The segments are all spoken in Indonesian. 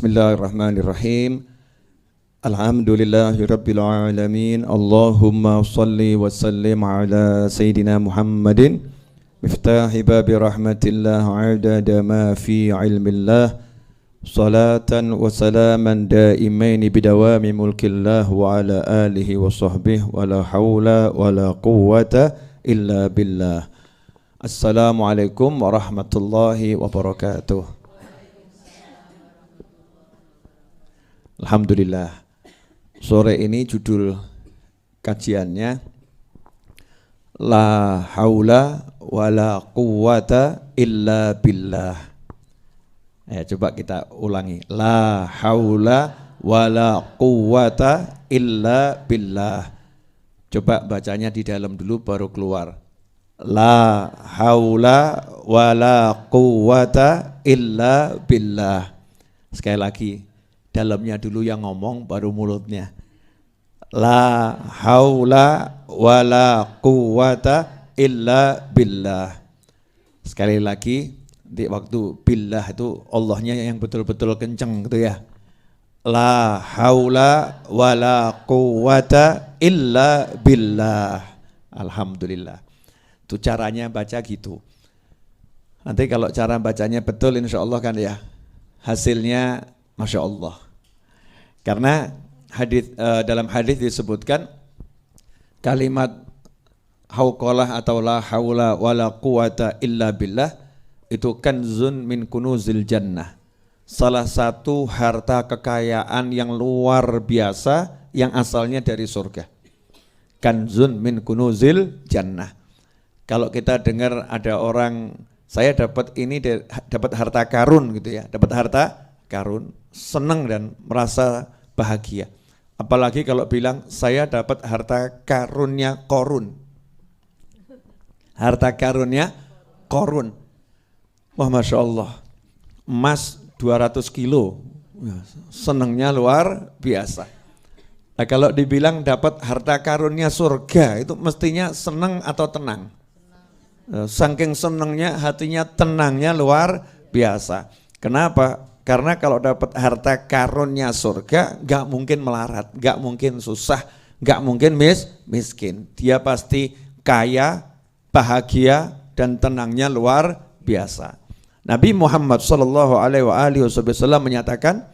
Bismillahirrahmanirrahim. Alhamdulillahi rabbil alamin. Allahumma salli wa sallim ala Sayyidina Muhammadin miftahi babi rahmatillah adada ma fi ilmillah. Salatan wa salaman daimaini bidawami mulkillah wa ala alihi wa sahbihi wa la hawla wa la quwwata illa billah. Assalamualaikum warahmatullahi wabarakatuh. Alhamdulillah, sore ini judul kajiannya La haula wa la quwwata illa billah. Coba kita ulangi. La haula wa la quwwata illa billah. Coba bacanya di dalam dulu baru keluar. La haula wa la quwwata illa billah. Sekali lagi. Dalamnya dulu yang ngomong, baru mulutnya. La haula wa la quwwata illa billah. Sekali lagi, di waktu billah itu Allahnya yang betul-betul kenceng gitu ya. La haula wa la quwwata illa billah. Alhamdulillah. Itu caranya baca gitu. Nanti kalau cara bacanya betul insya Allah kan ya, hasilnya Masya Allah. Karena dalam hadis disebutkan kalimat hauqalah atau la haula wala quwata illa billah itu kanzun min kunuzil jannah. Salah satu harta kekayaan yang luar biasa yang asalnya dari surga. Kanzun min kunuzil jannah. Kalau kita dengar ada orang, saya dapat ini, dapat harta karun gitu ya, dapat harta karun, senang dan merasa bahagia. Apalagi kalau bilang saya dapat harta karunnya Korun. Harta karunnya Korun. Wah Masya Allah, emas 200 kilo, senangnya luar biasa. Nah, kalau dibilang dapat harta karunnya surga, itu mestinya senang atau tenang? Saking senangnya, hatinya tenangnya luar biasa. Kenapa? Karena kalau dapat harta karunnya surga, gak mungkin melarat, gak mungkin susah, gak mungkin miskin. Dia pasti kaya, bahagia, dan tenangnya luar biasa. Nabi Muhammad SAW menyatakan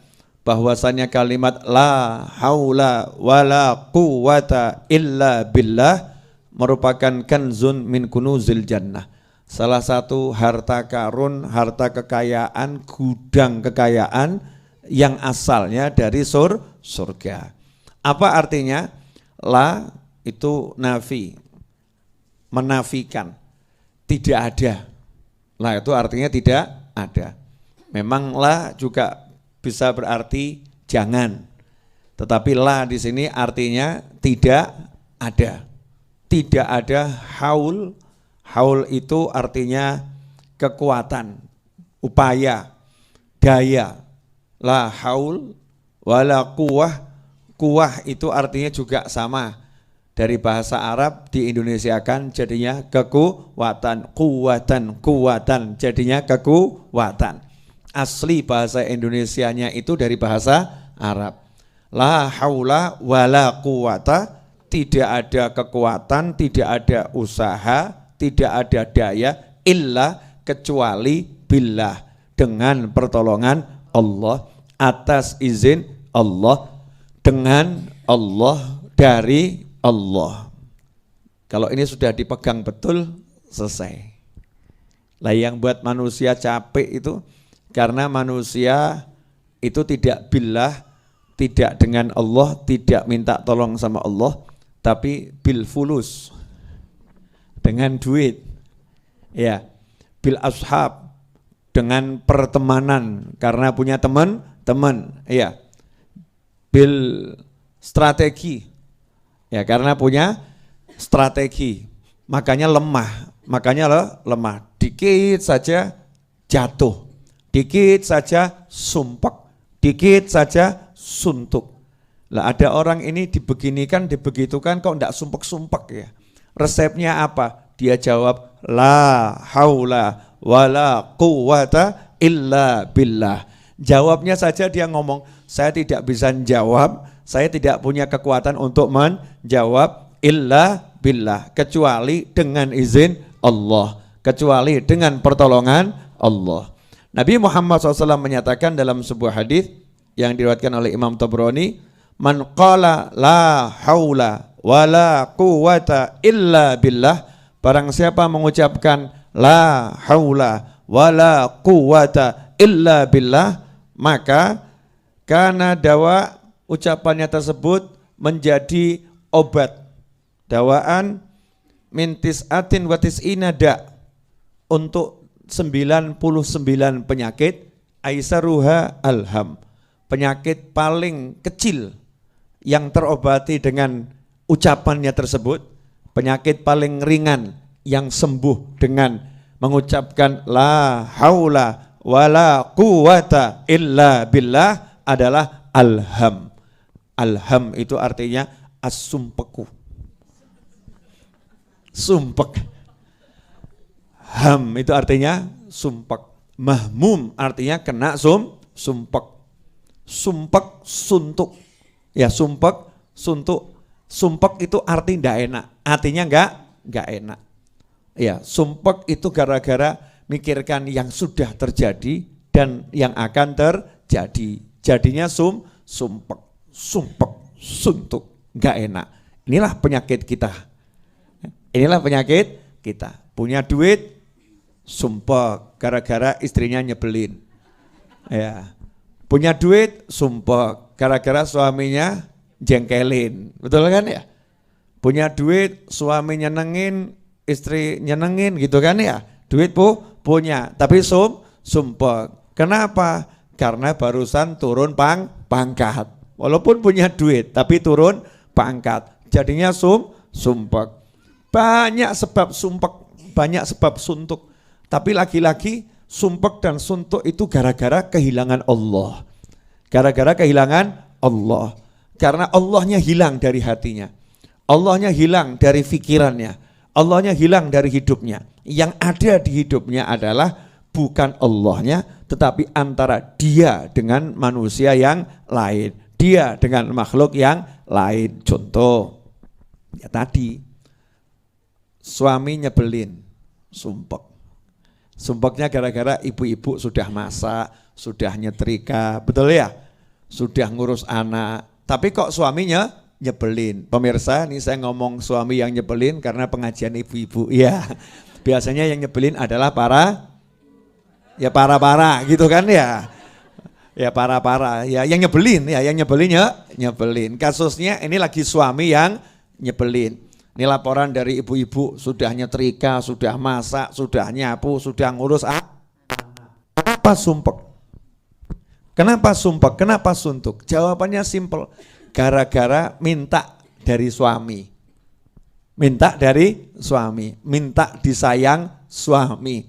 bahwasanya kalimat la haula wa la quwwata illa billah merupakan kanzun min kunuzil jannah. Salah satu harta karun, harta kekayaan, gudang kekayaan yang asalnya dari surga. Apa artinya? La itu nafi, menafikan, tidak ada. La itu artinya tidak ada. Memang la juga bisa berarti jangan. Tetapi la di sini artinya tidak ada. Tidak ada haul. Haul itu artinya kekuatan, upaya, daya. La haul wala quwwah. Quwwah itu artinya juga sama. Dari bahasa Arab di Indonesia kan jadinya kekuatan, kuwatan jadinya kekuatan. Asli bahasa Indonesianya itu dari bahasa Arab. La haula wala quwwata, tidak ada kekuatan, tidak ada usaha, tidak ada daya illa kecuali billah, dengan pertolongan Allah, atas izin Allah, dengan Allah, dari Allah. Kalau ini sudah dipegang betul, selesai. Lah yang buat manusia capek itu karena manusia itu tidak billah, tidak dengan Allah, tidak minta tolong sama Allah, tapi bil fulus, dengan duit, ya, bil ashab, dengan pertemanan, karena punya teman, ya, bil strategi, ya, karena punya strategi, makanya lemah, dikit saja jatuh, dikit saja sumpek, dikit saja suntuk. Lah ada orang ini dibeginikan, dibegitukan kok enggak sumpek-sumpek ya. Resepnya apa? Dia jawab la haula wala quwwata illa billah. Jawabnya saja dia ngomong, saya tidak bisa jawab, saya tidak punya kekuatan untuk menjawab illa billah, kecuali dengan izin Allah, kecuali dengan pertolongan Allah. Nabi Muhammad SAW menyatakan dalam sebuah hadis yang diriwayatkan oleh Imam Tabrani, man qala la haula wala quwata illa billah, barang siapa mengucapkan la haula wala quwata illa billah, maka karena dawa ucapannya tersebut menjadi obat, dawaan mintis atin watis inada, untuk 99 penyakit, aisaruha alham, penyakit paling kecil yang terobati dengan ucapannya tersebut, penyakit paling ringan yang sembuh dengan mengucapkan la haula wala quwata illa billah adalah alham. Alham itu artinya as-sumpeku, sumpek. Ham itu artinya sumpek. Mahmum artinya kena sumpek. Sumpek, suntuk. Ya, sumpek, suntuk. Sumpek itu arti tidak enak, artinya enggak enak. Ya, sumpek itu gara-gara mikirkan yang sudah terjadi dan yang akan terjadi. Jadinya sumpek, suntuk, enggak enak. Inilah penyakit kita. Inilah penyakit kita. Punya duit, sumpek gara-gara istrinya nyebelin. Ya. Punya duit, sumpek gara-gara suaminya jengkelin, betul kan ya? Punya duit, suami nyenengin, istri nyenengin gitu kan ya? Duit punya, tapi sumpek. Kenapa? Karena barusan turun pangkat. Walaupun punya duit, tapi turun pangkat. Jadinya sumpek. Banyak sebab sumpek, banyak sebab suntuk. Tapi lagi-lagi sumpek dan suntuk itu gara-gara kehilangan Allah. Gara-gara kehilangan Allah. Karena Allahnya hilang dari hatinya, Allahnya hilang dari pikirannya, Allahnya hilang dari hidupnya. Yang ada di hidupnya adalah bukan Allahnya, tetapi antara dia dengan manusia yang lain, dia dengan makhluk yang lain. Contoh, ya tadi, suami nyebelin, sumpek. Sumpeknya gara-gara ibu-ibu sudah masak, sudah nyetrika, betul ya? Sudah ngurus anak. Tapi kok suaminya nyebelin. Pemirsa, ini saya ngomong suami yang nyebelin karena pengajian ibu-ibu. Ya, biasanya yang nyebelin adalah para gitu kan ya. Ya para. Ya yang nyebelin, nyebelin. Kasusnya ini lagi suami yang nyebelin. Ini laporan dari ibu-ibu, sudah nyetrika, sudah masak, sudah nyapu, sudah ngurus anak. Kenapa sumpek? Kenapa sumpek? Kenapa suntuk? Jawabannya simpel. Gara-gara minta dari suami. Minta dari suami. Minta disayang suami.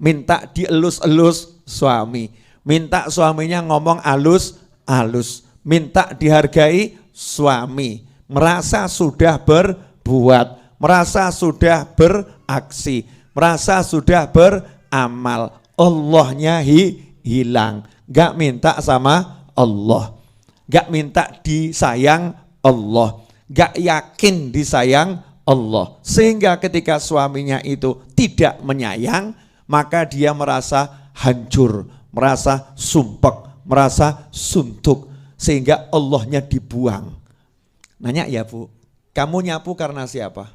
Minta dielus-elus suami. Minta suaminya ngomong alus-alus. Minta dihargai suami. Merasa sudah berbuat. Merasa sudah beraksi. Merasa sudah beramal. Allahnya hilang. Gak minta sama Allah, gak minta disayang Allah, gak yakin disayang Allah. Sehingga ketika suaminya itu tidak menyayang, maka dia merasa hancur, merasa sumpek, merasa suntuk. Sehingga Allahnya dibuang. Nanya ya Bu, kamu nyapu karena siapa?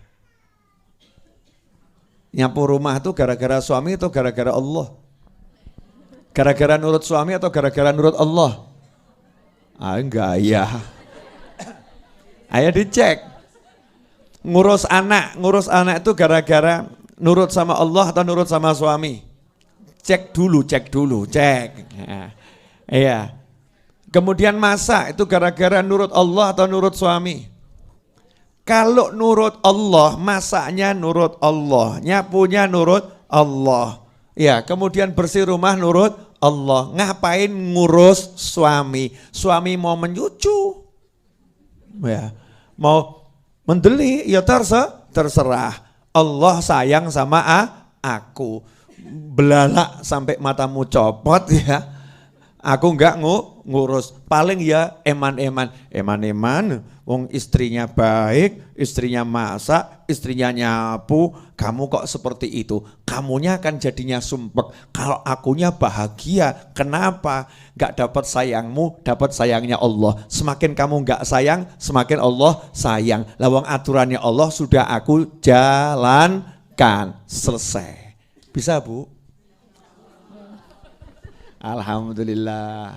Nyapu rumah itu gara-gara suami atau gara-gara Allah? Gara-gara nurut suami atau gara-gara nurut Allah? Enggak ya. Ayo dicek. Ngurus anak itu gara-gara nurut sama Allah atau nurut sama suami? Cek dulu. Iya. Kemudian masak itu gara-gara nurut Allah atau nurut suami? Kalau nurut Allah, masaknya nurut Allah, nyapunya nurut Allah. Ya, kemudian bersih rumah nurut Allah. Ngapain ngurus suami? Suami mau menyucu, ya, mau mendeli, ya terserah. Allah sayang sama aku. Belalak sampai matamu copot ya. Aku enggak ngurus. Paling ya eman-eman. Eman-eman, wong istrinya baik, istrinya masak, istrinya nyapu. Kamu kok seperti itu? Kamunya akan jadinya sumpek. Kalau akunya bahagia, kenapa? Enggak dapat sayangmu, dapat sayangnya Allah. Semakin kamu enggak sayang, semakin Allah sayang. Lawang aturannya Allah sudah aku jalankan. Selesai. Bisa, Bu? Alhamdulillah,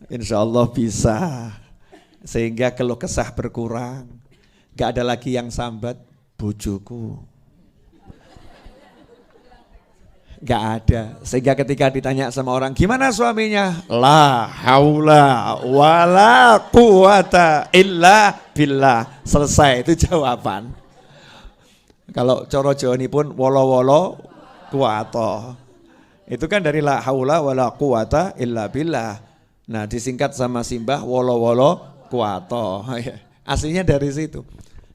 insya Allah bisa, sehingga keluh kesah berkurang, gak ada lagi yang sambat bojoku, gak ada, sehingga ketika ditanya sama orang gimana suaminya, la haula wala quwata illa billah, selesai, itu jawaban. Kalau coro Jawa ini pun wolo-wolo kuwato. Itu kan dari la haula wala quwata illa billah. Nah, disingkat sama Simbah wolo-wolo kuwato. Aslinya dari situ.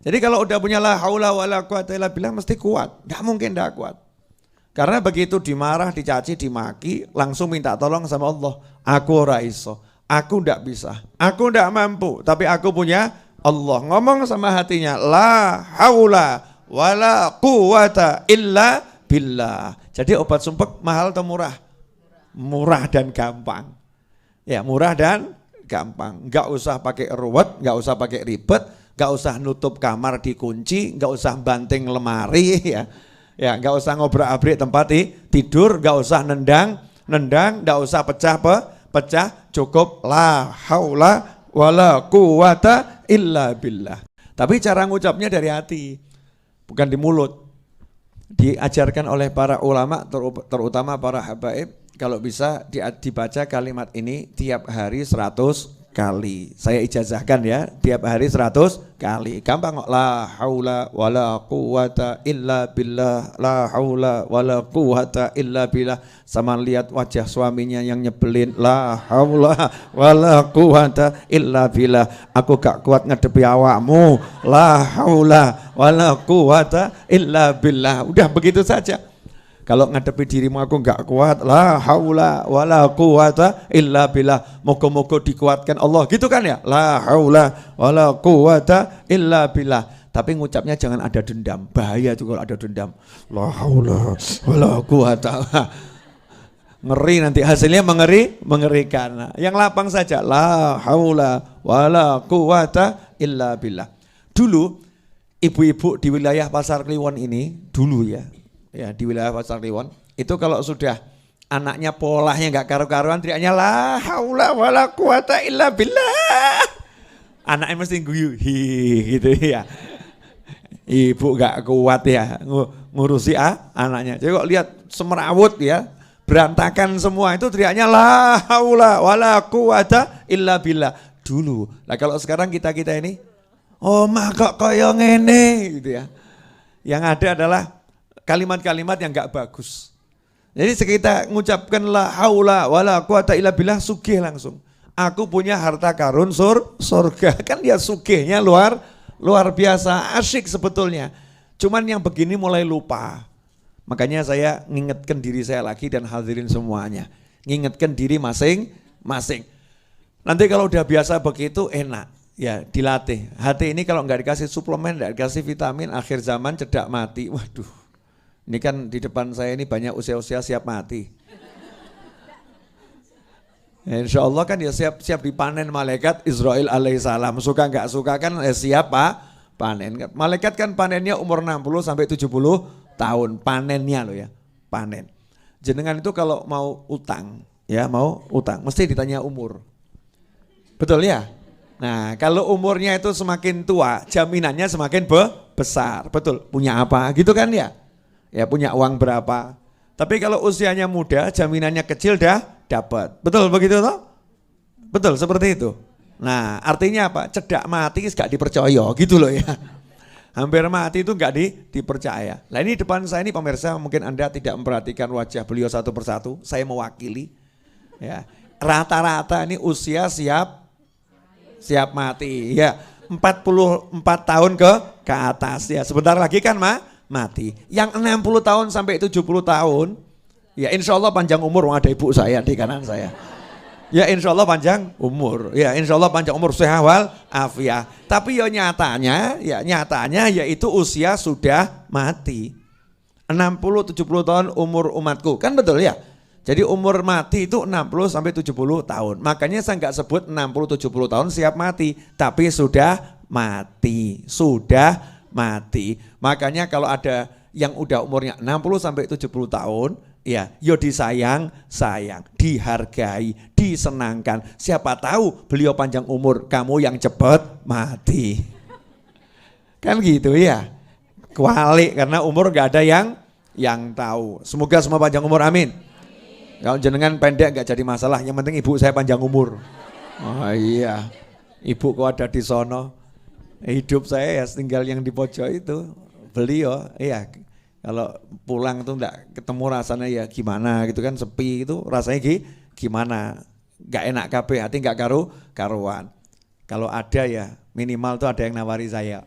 Jadi kalau udah punya la haula wala quwata illa billah mesti kuat. Enggak mungkin enggak kuat. Karena begitu dimarah, dicaci, dimaki, langsung minta tolong sama Allah. Aku ora iso. Aku enggak bisa. Aku enggak mampu, tapi aku punya Allah. Ngomong sama hatinya, la haula wala quwata illa billah. Jadi obat sumpek mahal atau murah? Murah dan gampang. Ya, murah dan gampang. Enggak usah pakai ruwet, enggak usah pakai ribet, enggak usah nutup kamar dikunci, enggak usah banting lemari ya. Ya, enggak usah ngobrak-abrik tempat tidur, enggak usah nendang, enggak usah pecah, cukup la haula wala quwata illa billah. Tapi cara ngucapnya dari hati, bukan di mulut. Diajarkan oleh para ulama terutama para habaib, kalau bisa dibaca kalimat ini tiap hari 100 kali. Saya ijazahkan ya, tiap hari 100 kali. Gampang kok, la haula wala quwata illa billah, la haula wala quwata illa billah. Sama lihat wajah suaminya yang nyebelin, la haula wala quwata illa billah. Aku gak kuat ngadepi awakmu, la haula wala quwata illa billah. Udah begitu saja. Kalau ngadepi dirimu aku enggak kuat, la haula wala quwata illa billah. Moga-moga dikuatkan Allah, gitu kan ya? La haula wala quwata illa billah. Tapi ngucapnya jangan ada dendam. Bahaya itu kalau ada dendam. La haula wala quwata. Ngeri nanti hasilnya mengerikan. Yang lapang saja, la haula wala quwata illa billah. Dulu ibu-ibu di wilayah Pasar Kliwon ini, dulu ya di wilayah Pasar Kliwon, itu kalau sudah anaknya polahnya nggak karu-karuan, teriaknya la haula wala quwata illa billah. Anaknya mesti guyu, gitu ya. Ibu nggak kuat ya ngurusi anaknya. Jadi kok lihat semerawut ya, berantakan semua, itu teriaknya la haula wala quwata illa billah. Dulu. Nah kalau sekarang kita ini, oh mah kok kaya ngene gitu ya. Yang ada adalah kalimat-kalimat yang enggak bagus. Jadi kita mengucapkan la haula wala quwata illa billah, sugih langsung. Aku punya harta karun surga. Kan dia sugihnya luar biasa, asyik sebetulnya. Cuman yang begini mulai lupa. Makanya saya ngingetkan diri saya lagi dan hadirin semuanya. Ngingetkan diri masing-masing. Nanti kalau udah biasa begitu enak. Ya dilatih. Hati ini kalau enggak dikasih suplemen, enggak dikasih vitamin, akhir zaman cedak mati. Waduh. Ini kan di depan saya ini banyak usia-usia siap mati. Ya, insya Allah kan dia siap dipanen malaikat Israel alaihissalam. Suka nggak suka kan siap panen. Malaikat kan panennya umur 60 sampai 70 tahun. Panennya loh ya, panen. Jenengan itu kalau mau utang, mesti ditanya umur. Betul ya? Nah kalau umurnya itu semakin tua, jaminannya semakin besar. Betul, punya apa gitu kan ya? Ya punya uang berapa. Tapi kalau usianya muda, jaminannya kecil dah dapat. Betul begitu toh? Betul seperti itu. Nah artinya apa? Cedak mati gak dipercaya gitu loh ya. Hampir mati itu gak dipercaya. Nah ini depan saya ini pemirsa, mungkin Anda tidak memperhatikan wajah beliau satu persatu. Saya mewakili. Ya, rata-rata ini usia siap mati. Ya, 44 tahun ke atas ya. Sebentar lagi kan mati. Yang 60 tahun sampai 70 tahun, ya insya Allah panjang umur, ada ibu saya di kanan saya. Ya insya Allah panjang umur, ya insya Allah panjang umur sehat wal afiah. Tapi ya nyatanya yaitu usia sudah mati. 60-70 tahun umur umatku, kan betul ya? Jadi umur mati itu 60 sampai 70 tahun. Makanya saya nggak sebut 60-70 tahun siap mati, tapi sudah mati, Makanya kalau ada yang udah umurnya 60 sampai 70 tahun, ya, yo disayang, dihargai, disenangkan. Siapa tahu beliau panjang umur, kamu yang cepat mati. Kan gitu ya. Kualik karena umur gak ada yang tahu. Semoga semua panjang umur, amin. Kalau jenengan pendek gak jadi masalah, yang penting ibu saya panjang umur. Oh iya, ibu kok ada di sono. Hidup saya ya tinggal yang di pojok itu. Beliau, iya. Kalau pulang tuh enggak ketemu rasanya ya gimana gitu kan, sepi itu rasanya gimana, enggak enak kabeh, hati enggak karuan. Kalau ada ya minimal tuh ada yang nawari saya,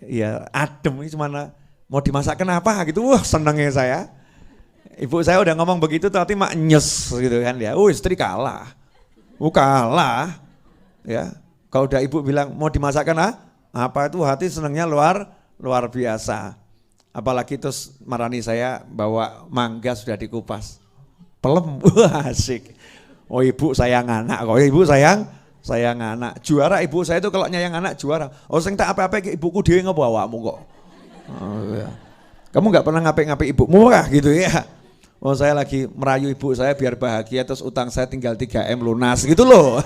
ya adem ini cuma mau dimasakkan apa gitu, wah senengnya saya. Ibu saya udah ngomong begitu tapi mak nyes gitu kan ya, istri kalah, ya. Kalau udah ibu bilang mau dimasakkan apa itu hati senengnya luar biasa. Apalagi terus marani saya bawa mangga sudah dikupas, pelem, wah asik. Oh ibu sayang anak, anak. Juara ibu saya itu kalau nyayang anak juara. Oh sing tak apa-apa ibuku dhewe ngopo awakmu kok. Oh, ya. Kamu nggak pernah ngapik-ngapik ibumu kah gitu ya? Oh saya lagi merayu ibu saya biar bahagia, terus utang saya tinggal 3M lunas gitu loh.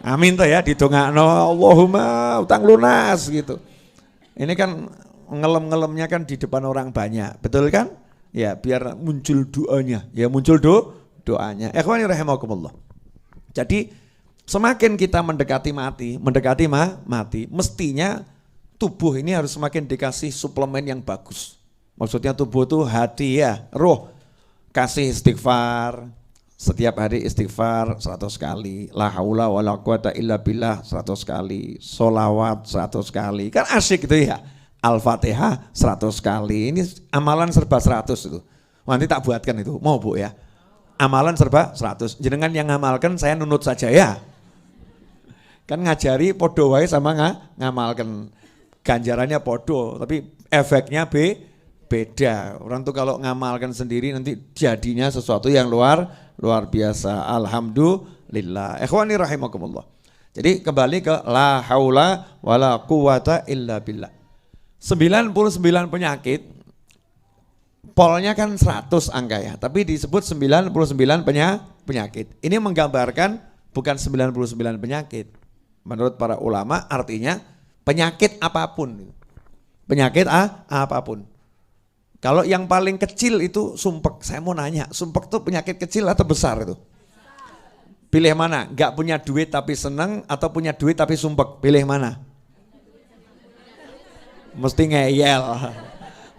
Amin tuh ya, didongakno Allahumma utang lunas gitu. Ini kan ngelem-ngelemnya kan di depan orang banyak, betul kan? Ya biar muncul doanya, doanya. Ikhwani rahimakumullah. Jadi semakin kita mendekati mati, mestinya tubuh ini harus semakin dikasih suplemen yang bagus. Maksudnya tubuh itu hati ya, roh. Kasih istighfar, setiap hari istighfar 100 kali, la haula wala quwata illa billah 100 kali, sholawat 100 kali, kan asik itu ya. Al-Fatihah 100 kali, ini amalan serba 100 itu. Nanti tak buatkan itu, mau bu ya. Amalan serba 100, jenengan yang ngamalkan saya nunut saja ya. Kan ngajari podo wae sama ngamalkan, ganjarannya podo, tapi efeknya beda. Orang tuh kalau ngamalkan sendiri nanti jadinya sesuatu yang luar biasa. Alhamdulillah. Ikhwani rahimakumullah. Jadi kembali ke la haula wala quwata illa billah. 99 penyakit, polnya kan 100 angka ya, tapi disebut 99 penyakit. Ini menggambarkan bukan 99 penyakit. Menurut para ulama artinya penyakit apapun. Penyakit apapun. Kalau yang paling kecil itu sumpek, saya mau nanya, sumpek itu penyakit kecil atau besar itu? Pilih mana? Gak punya duit tapi seneng atau punya duit tapi sumpek? Pilih mana? Mesti ngeyel.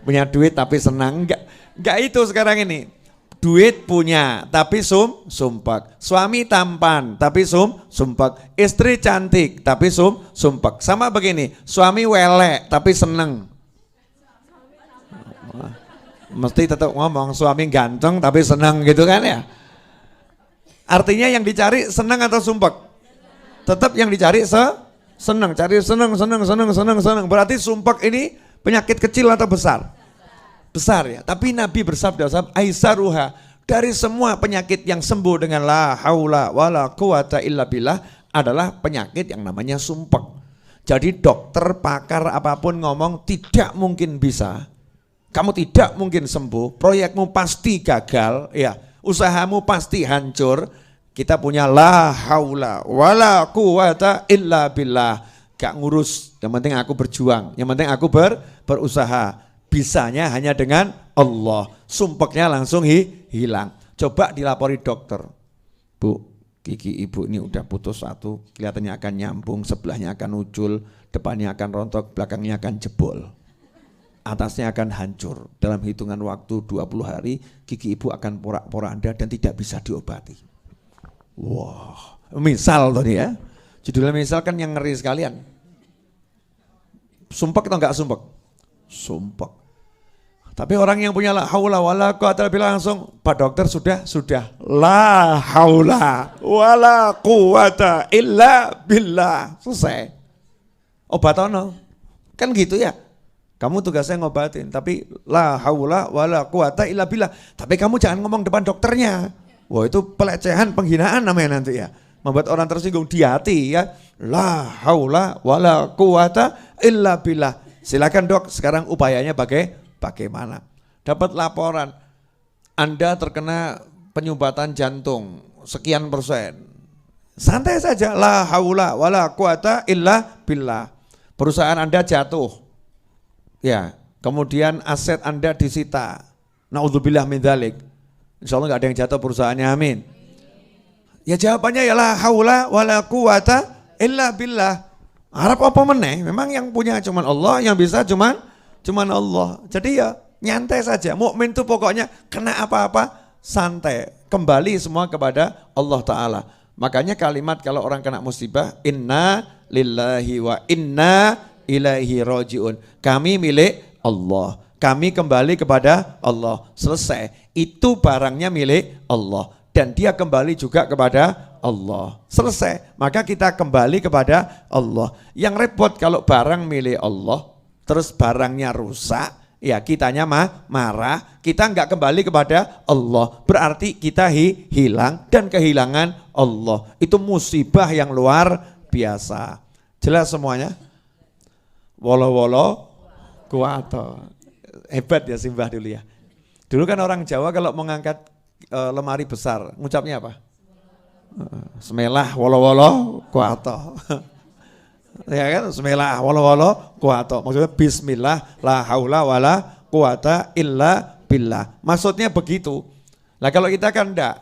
Punya duit tapi senang. Enggak itu sekarang ini. Duit punya tapi sumpek. Suami tampan tapi sumpek. Istri cantik tapi sumpek. Sama begini, suami welek tapi seneng. Mesti tetap ngomong suami ganteng tapi seneng gitu kan ya. Artinya yang dicari senang atau sumpek? Tetap yang dicari senang, cari senang. Berarti sumpek ini penyakit kecil atau besar? Besar ya. Tapi Nabi bersabda, aisaruha, dari semua penyakit yang sembuh dengan la haula wala quwata illa billah adalah penyakit yang namanya sumpek. Jadi dokter, pakar apapun ngomong tidak mungkin bisa. Kamu tidak mungkin sembuh, proyekmu pasti gagal, ya, usahamu pasti hancur. Kita punya la haula wala quwata illa billah. Gak ngurus, yang penting aku berjuang, yang penting aku berusaha. Bisanya hanya dengan Allah. Sumpeknya langsung hilang. Coba dilapori dokter. Bu, gigi ibu ini udah putus satu, kelihatannya akan nyambung, sebelahnya akan ucul, depannya akan rontok, belakangnya akan jebol. Atasnya akan hancur. Dalam hitungan waktu 20 hari, gigi ibu akan porak-poranda dan tidak bisa diobati. Wah, misal tadi ya. Judulnya misal kan yang ngeri sekalian. Sumpek atau enggak sumpek? Sumpek. Tapi orang yang punya la haula wala quwata illa billah langsung, Pak dokter sudah. La haula wala quwata illa billah. Selesai. Obatono. Kan gitu ya. Kamu tugasnya ngobatin, tapi la haula wala quwata illa billah. Tapi kamu jangan ngomong depan dokternya. Wah, itu pelecehan, penghinaan namanya nanti ya. Membuat orang tersinggung di hati ya. La haula wala quwata illa billah. Silakan dok, sekarang upayanya bagaimana? Dapat laporan, Anda terkena penyumbatan jantung sekian persen. Santai saja, la haula wala quwata illa billah. Perusahaan Anda jatuh, ya, kemudian aset Anda disita. Naudzubillah min dzalik. Insya Allah gak ada yang jatuh perusahaannya, amin. Ya jawabannya ya la haula wala quwata illa billah. Harap apa meneh? Memang yang punya cuman Allah, yang bisa cuman Allah. Jadi ya nyantai saja. Mukmin itu pokoknya kena apa-apa santai. Kembali semua kepada Allah Ta'ala. Makanya kalimat kalau orang kena musibah, inna lillahi wa inna ilaihi rajiun. Kami milik Allah. Kami kembali kepada Allah. Selesai. Itu barangnya milik Allah. Dan dia kembali juga kepada Allah. Selesai. Maka kita kembali kepada Allah. Yang repot kalau barang milik Allah, terus barangnya rusak, ya kitanya marah, kita enggak kembali kepada Allah. Berarti kita hilang dan kehilangan Allah. Itu musibah yang luar biasa. Jelas semuanya? Wolo-wolo kuwato. Hebat ya Simbah dulu ya. Dulu kan orang Jawa kalau mengangkat lemari besar, ngucapnya apa? Semelah wolo-wolo kuwato. Ya kan, semelah wolo-wolo kuwato. Maksudnya bismillah la haula wala quwata illa billah. Maksudnya begitu. Lah kalau kita kan enggak.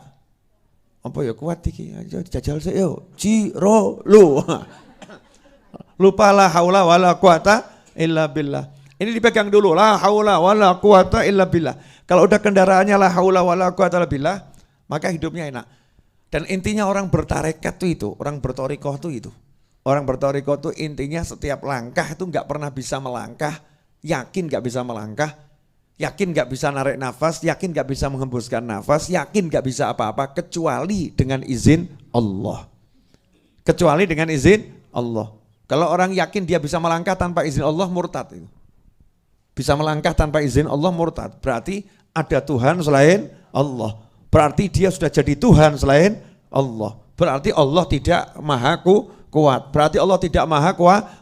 Apa ya kuat iki? Ayo jajal sik yo. Jiro lu. Lupa la haula wala quwata illa billah. Ini dipegang dulu, la haula wala quwata illa billah. Kalau udah kendaraannya la haula wala quwata illa billah, maka hidupnya enak. Dan intinya orang bertarekat itu, orang bertorikoh itu. Orang bertorikoh itu intinya setiap langkah itu enggak pernah bisa melangkah, yakin enggak bisa melangkah, yakin enggak bisa narik nafas, yakin enggak bisa menghembuskan nafas, yakin enggak bisa apa-apa kecuali dengan izin Allah. Kecuali dengan izin Allah. Kalau orang yakin dia bisa melangkah tanpa izin Allah, murtad itu. Bisa melangkah tanpa izin Allah, murtad. Berarti ada Tuhan selain Allah. Berarti dia sudah jadi Tuhan selain Allah. Berarti Allah tidak maha kuat. Berarti Allah tidak maha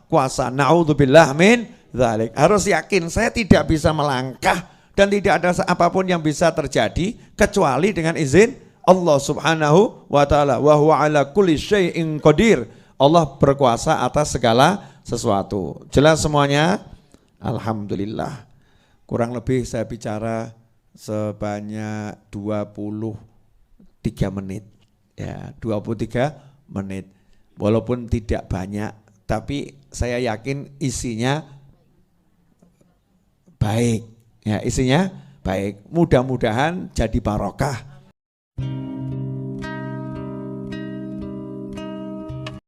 kuasa. Na'udzubillah min dzalik. Harus yakin saya tidak bisa melangkah dan tidak ada apapun yang bisa terjadi kecuali dengan izin Allah Subhanahu wa taala. Wa huwa ala kulli syai'in qadir. Allah berkuasa atas segala sesuatu. Jelas semuanya? Alhamdulillah. Kurang lebih saya bicara sebanyak 23 menit. Ya, 23 menit. Walaupun tidak banyak, tapi saya yakin isinya baik. Ya, isinya baik. Mudah-mudahan jadi barokah